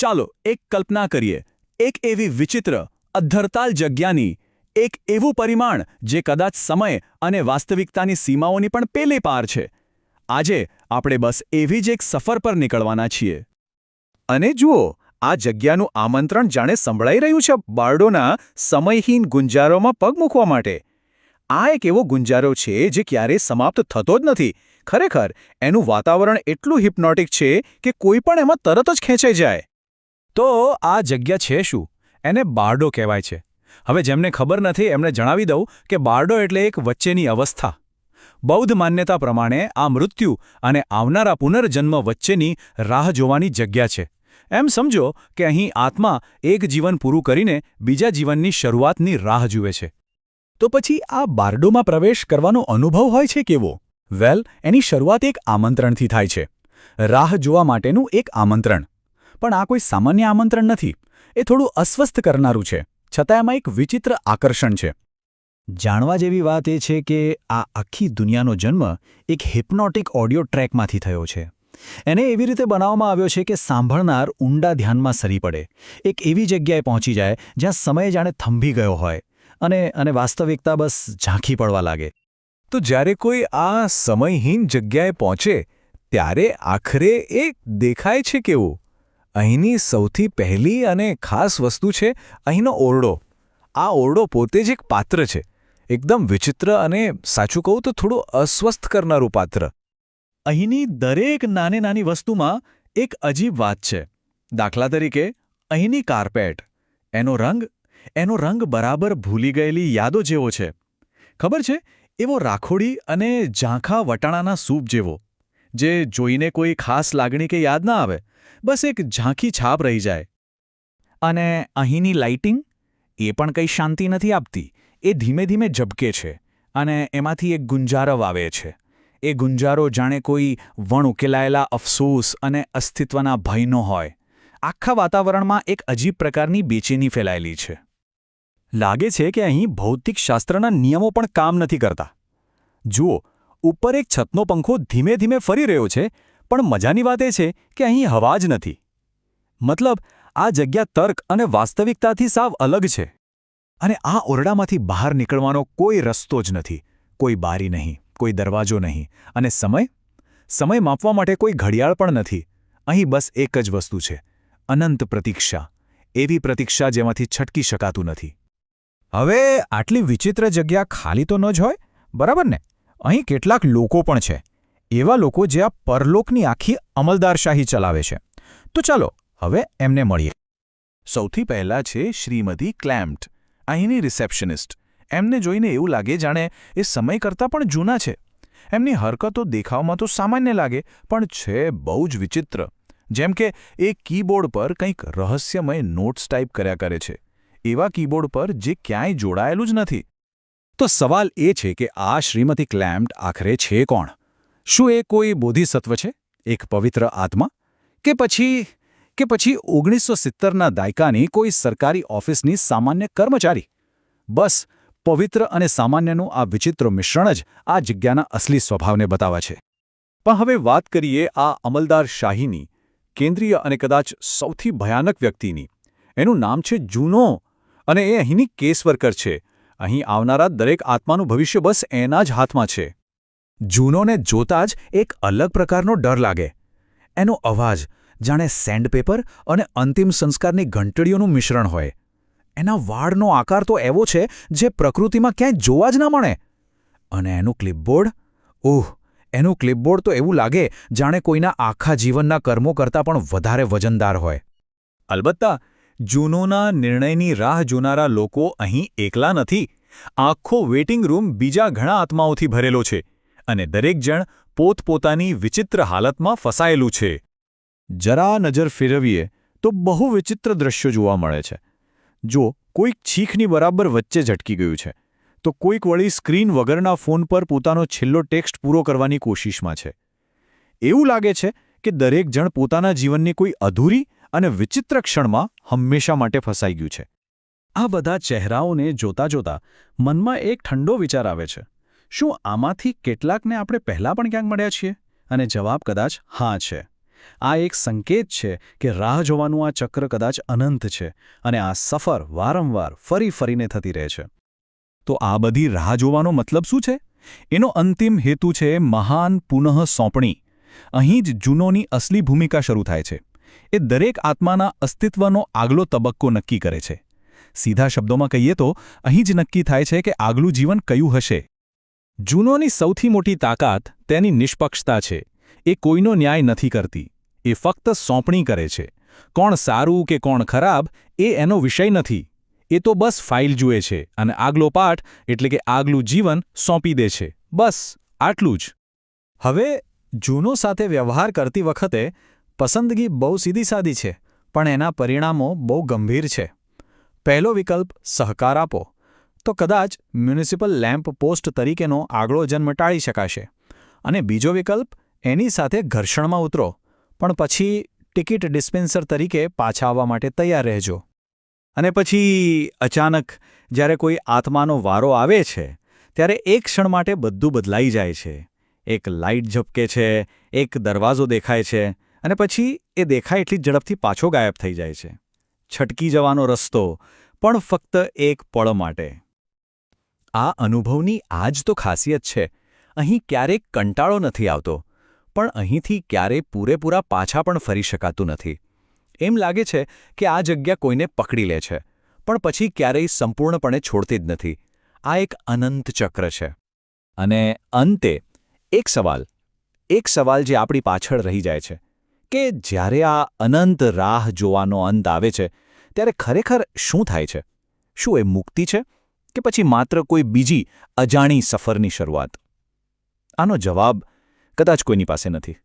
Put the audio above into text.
ચાલો એક કલ્પના કરીએ, એક એવી વિચિત્ર અધ્ધરતાલ જગ્યાની, એક એવું પરિમાણ જે કદાચ સમય અને વાસ્તવિકતાની સીમાઓની પણ પેલે પાર છે. આજે આપણે બસ એવી જ એક સફર પર નીકળવાના છીએ. અને જુઓ, આ જગ્યાનું આમંત્રણ જાણે સંભળાઈ રહ્યું છે બાર્ડોના સમયહીન ગુંજારોમાં પગ મૂકવા માટે. આ એક એવો ગુંજારો છે જે ક્યારેય સમાપ્ત થતો જ નથી. ખરેખર એનું વાતાવરણ એટલું હિપ્નોટિક છે કે કોઈ પણ એમાં તરત જ ખેંચાઈ જાય. તો આ જગ્યા છે શું? એને બાર્ડો કહેવાય છે. હવે જેમને ખબર નથી એમને જણાવી દઉં કે બાર્ડો એટલે એક વચ્ચેની અવસ્થા. બૌદ્ધ માન્યતા પ્રમાણે આ મૃત્યુ અને આવનારા પુનર્જન્મ વચ્ચેની રાહ જોવાની જગ્યા છે. એમ સમજો કે અહીં આત્મા એક જીવન પૂરું કરીને બીજા જીવનની શરૂઆતની રાહ જુએ છે. તો પછી આ બાર્ડોમાં પ્રવેશ કરવાનો અનુભવ હોય છે કેવો? વેલ, એની શરૂઆત એક આમંત્રણથી થાય છે. રાહ જોવા માટેનું એક આમંત્રણ. પણ આ કોઈ સામાન્ય આમંત્રણ નથી. એ થોડું અસ્વસ્થ કરનારું છે, છતાં એમાં એક વિચિત્ર આકર્ષણ છે. જાણવા જેવી વાત એ છે કે આ આખી દુનિયાનો જન્મ એક હિપ્નોટિક ઓડિયો ટ્રેકમાંથી થયો છે. એને એવી રીતે બનાવવામાં આવ્યો છે કે સાંભળનાર ઊંડા ધ્યાનમાં સરી પડે, એક એવી જગ્યાએ પહોંચી જાય જ્યાં સમય જાણે થંભી ગયો હોય અને વાસ્તવિકતા બસ ઝાંખી પડવા લાગે. તો જ્યારે કોઈ આ સમયહીન જગ્યાએ પહોંચે ત્યારે આખરે એ દેખાય છે કેવું? અહીંની સૌથી પહેલી અને ખાસ વસ્તુ છે અહીંનો ઓરડો. આ ઓરડો પોતે જ એક પાત્ર છે. એકદમ વિચિત્ર અને સાચું કહું તો થોડું અસ્વસ્થ કરનારું પાત્ર. અહીંની દરેક નાની વસ્તુમાં એક અજીબ વાત છે. દાખલા તરીકે અહીંની કાર્પેટ. એનો રંગ બરાબર ભૂલી ગયેલી યાદો જેવો છે. ખબર છે, એવો રાખોડી અને ઝાંખા વટાણાના સૂપ જેવો, જે જોઈને કોઈ ખાસ લાગણી કે યાદ ના આવે, બસ એક ઝાંખી છાપ રહી જાય. અને અહીંની લાઇટિંગ? એ પણ કંઈ શાંતિ નથી આપતી. એ ધીમે ધીમે ઝબકે છે અને એમાંથી એક ગુંજારો આવે છે. એ ગુંજારો જાણે કોઈ વણ ઉકેલાયેલા અફસોસ અને અસ્તિત્વના ભયનો હોય. આખા વાતાવરણમાં એક અજીબ પ્રકારની બેચેની ફેલાયેલી છે. લાગે છે કે અહીં ભૌતિકશાસ્ત્રના નિયમો પણ કામ નથી કરતા. જુઓ, ઉપર એક છતનો પંખો ધીમે ધીમે ફરી રહ્યો છે, પણ મજાની વાત એ છે કે અહીં હવા જ નથી. મતલબ, આ જગ્યા તર્ક અને વાસ્તવિકતાથી સાવ અલગ છે. અને આ ઓરડામાંથી બહાર નીકળવાનો કોઈ રસ્તો જ નથી. કોઈ બારી નહીં, કોઈ દરવાજો નહીં. અને સમય માપવા માટે કોઈ ઘડિયાળ પણ નથી. અહીં બસ એક જ વસ્તુ છે: અનંત પ્રતીક્ષા. એવી પ્રતીક્ષા જેમાંથી છટકી શકાતું નથી. હવે આટલી વિચિત્ર જગ્યા ખાલી તો ન જ હોય, બરાબર ને? અહીં કેટલાક લોકો પણ છે. એવા લોકો જે આ પરલોકની આખી અમલદારશાહી ચલાવે છે. તો ચાલો હવે એમને મળીએ. સૌથી પહેલાં છે શ્રીમતી ક્લેમ્પ્ટ, અહીંની રિસેપ્શનિસ્ટ. એમને જોઈને એવું લાગે જાણે એ સમય કરતાં પણ જૂના છે. એમની હરકતો દેખાવમાં તો સામાન્ય લાગે, પણ છે બહુ જ વિચિત્ર. જેમ કે એ કીબોર્ડ પર કંઈક રહસ્યમય નોટ્સ ટાઈપ કર્યા કરે છે. એવા કીબોર્ડ પર જે ક્યાંય જોડાયેલું જ નથી. તો સવાલ એ છે કે આ શ્રીમતી ક્લેમ્પ્ટ આખરે છે કોણ? શું એ કોઈ બોધિસત્વ છે? એક પવિત્ર આત્મા? કે પછી 1970ના દાયકાની કોઈ સરકારી ઓફિસની સામાન્ય કર્મચારી? બસ, પવિત્ર અને સામાન્યનું આ વિચિત્ર મિશ્રણ જ આ જગ્યાના અસલી સ્વભાવને બતાવે છે. પણ હવે વાત કરીએ આ અમલદાર શાહીની, કેન્દ્રીય અને કદાચ સૌથી ભયાનક વ્યક્તિની. એનું નામ છે જૂનો, અને એ અહીંની કેસ વર્કર છે. અહીં આવનારા દરેક આત્માનું ભવિષ્ય બસ એના જ હાથમાં છે. જૂનોને જોતા જ એક અલગ પ્રકારનો ડર લાગે. એનો અવાજ જાણે સેન્ડપેપર અને અંતિમ સંસ્કારની ઘંટડીઓનું મિશ્રણ હોય. એના વાળનો આકાર તો એવો છે જે પ્રકૃતિમાં ક્યાંય જોવા જ ના મળે. અને એનું ક્લિપબોર્ડ? એનું ક્લિપબોર્ડ તો એવું લાગે જાણે કોઈના આખા જીવનના કર્મો કરતાં પણ વધારે વજનદાર હોય. અલબત્તા, જૂનોના નિર્ણયની રાહ જોનારા લોકો અહીં એકલા નથી. આખો વેઇટિંગ રૂમ બીજા ઘણા આત્માઓથી ભરેલો છે, અને દરેક જણ પોતપોતાની વિચિત્ર હાલતમાં ફસાયેલું છે. જરા નજર ફેરવીએ તો બહુ વિચિત્ર દ્રશ્યો જોવા મળે છે. જો કોઈક છીંકની બરાબર વચ્ચે ઝટકી ગયું છે, તો કોઈક વળી સ્ક્રીન વગરના ફોન પર પોતાનો છેલ્લો ટેક્સ્ટ પૂરો કરવાની કોશિશમાં છે. એવું લાગે છે કે દરેક જણ પોતાના જીવનની કોઈ અધૂરી અને વિચિત્ર ક્ષણમાં હંમેશા માટે ફસાઈ ગયું છે. આ બધા ચહેરાઓને જોતા મનમાં એક ઠંડો વિચાર આવે છે: શું આમાંથી કેટલાકને આપણે પહેલાં પણ ક્યાંક મળ્યા છીએ? અને જવાબ કદાચ હા છે. આ એક સંકેત છે કે રાહ જોવાનું આ ચક્ર કદાચ અનંત છે અને આ સફર વારંવાર ફરી ફરીને થતી રહે છે. તો આ બધી રાહ જોવાનો મતલબ શું છે? એનો અંતિમ હેતુ છે મહાન પુનઃ સોંપણી. અહીં જ જૂનોની અસલી ભૂમિકા શરૂ થાય છે. એ દરેક આત્માના અસ્તિત્વનો આગલો તબક્કો નક્કી કરે છે. સીધા શબ્દોમાં કહીએ તો અહીં જ નક્કી થાય છે કે આગલું જીવન કયું હશે. જૂનોની સૌથી મોટી તાકાત તેની નિષ્પક્ષતા છે. એ કોઈનો ન્યાય નથી કરતી. એ ફક્ત સોંપણી કરે છે. કોણ સારું કે કોણ ખરાબ એ એનો વિષય નથી. એ તો બસ ફાઇલ જુએ છે અને આગલો પાઠ એટલે કે આગલું જીવન સોંપી દે છે. બસ આટલું જ. હવે જૂનો સાથે વ્યવહાર કરતી વખતે પસંદગી બહુ સીધી-સાદી છે, પણ એના પરિણામો બહુ ગંભીર છે. પહેલો વિકલ્પ સહકાર આપો તો કદાચ મ્યુનિસિપલ લેમ્પ પોસ્ટ તરીકેનો આગળો જન્મ ટાળી શકાશે. અને બીજો વિકલ્પ એની સાથે ઘર્ષણમાં ઉતરો, પણ પછી ટિકિટ ડિસ્પેન્સર તરીકે પાછા આવવા માટે તૈયાર રહેજો. અને પછી અચાનક જ્યારે કોઈ આત્માનો વારો આવે છે ત્યારે એક ક્ષણ માટે બધું બદલાઈ જાય છે. એક લાઇટ ઝબકે છે, એક દરવાજો દેખાય છે અને પછી એ દેખાય એટલી ઝડપથી પાછો ગાયબ થઈ જાય છે. છટકી જવાનો રસ્તો, પણ ફક્ત એક પળ માટે. આ અનુભવની આ જ તો ખાસિયત છે. અહીં ક્યારેક કંટાળો નથી આવતો, પણ અહીંથી ક્યારેય પૂરેપૂરા પાછા પણ ફરી શકાતું નથી. એમ લાગે છે કે આ જગ્યા કોઈને પકડી લે છે, પણ પછી ક્યારેય સંપૂર્ણપણે છોડતી જ નથી. આ એક અનંત ચક્ર છે. અને અંતે એક સવાલ જે આપણી પાછળ રહી જાય છે કે જ્યારે આ અનંત રાહ જોવાનો અંત આવે છે ત્યારે ખરેખર શું થાય છે? શું એ મુક્તિ છે કે પછી માત્ર કોઈ બીજી અજાણી સફરની શરૂઆત? આનો જવાબ કદાચ કોઈની પાસે નથી.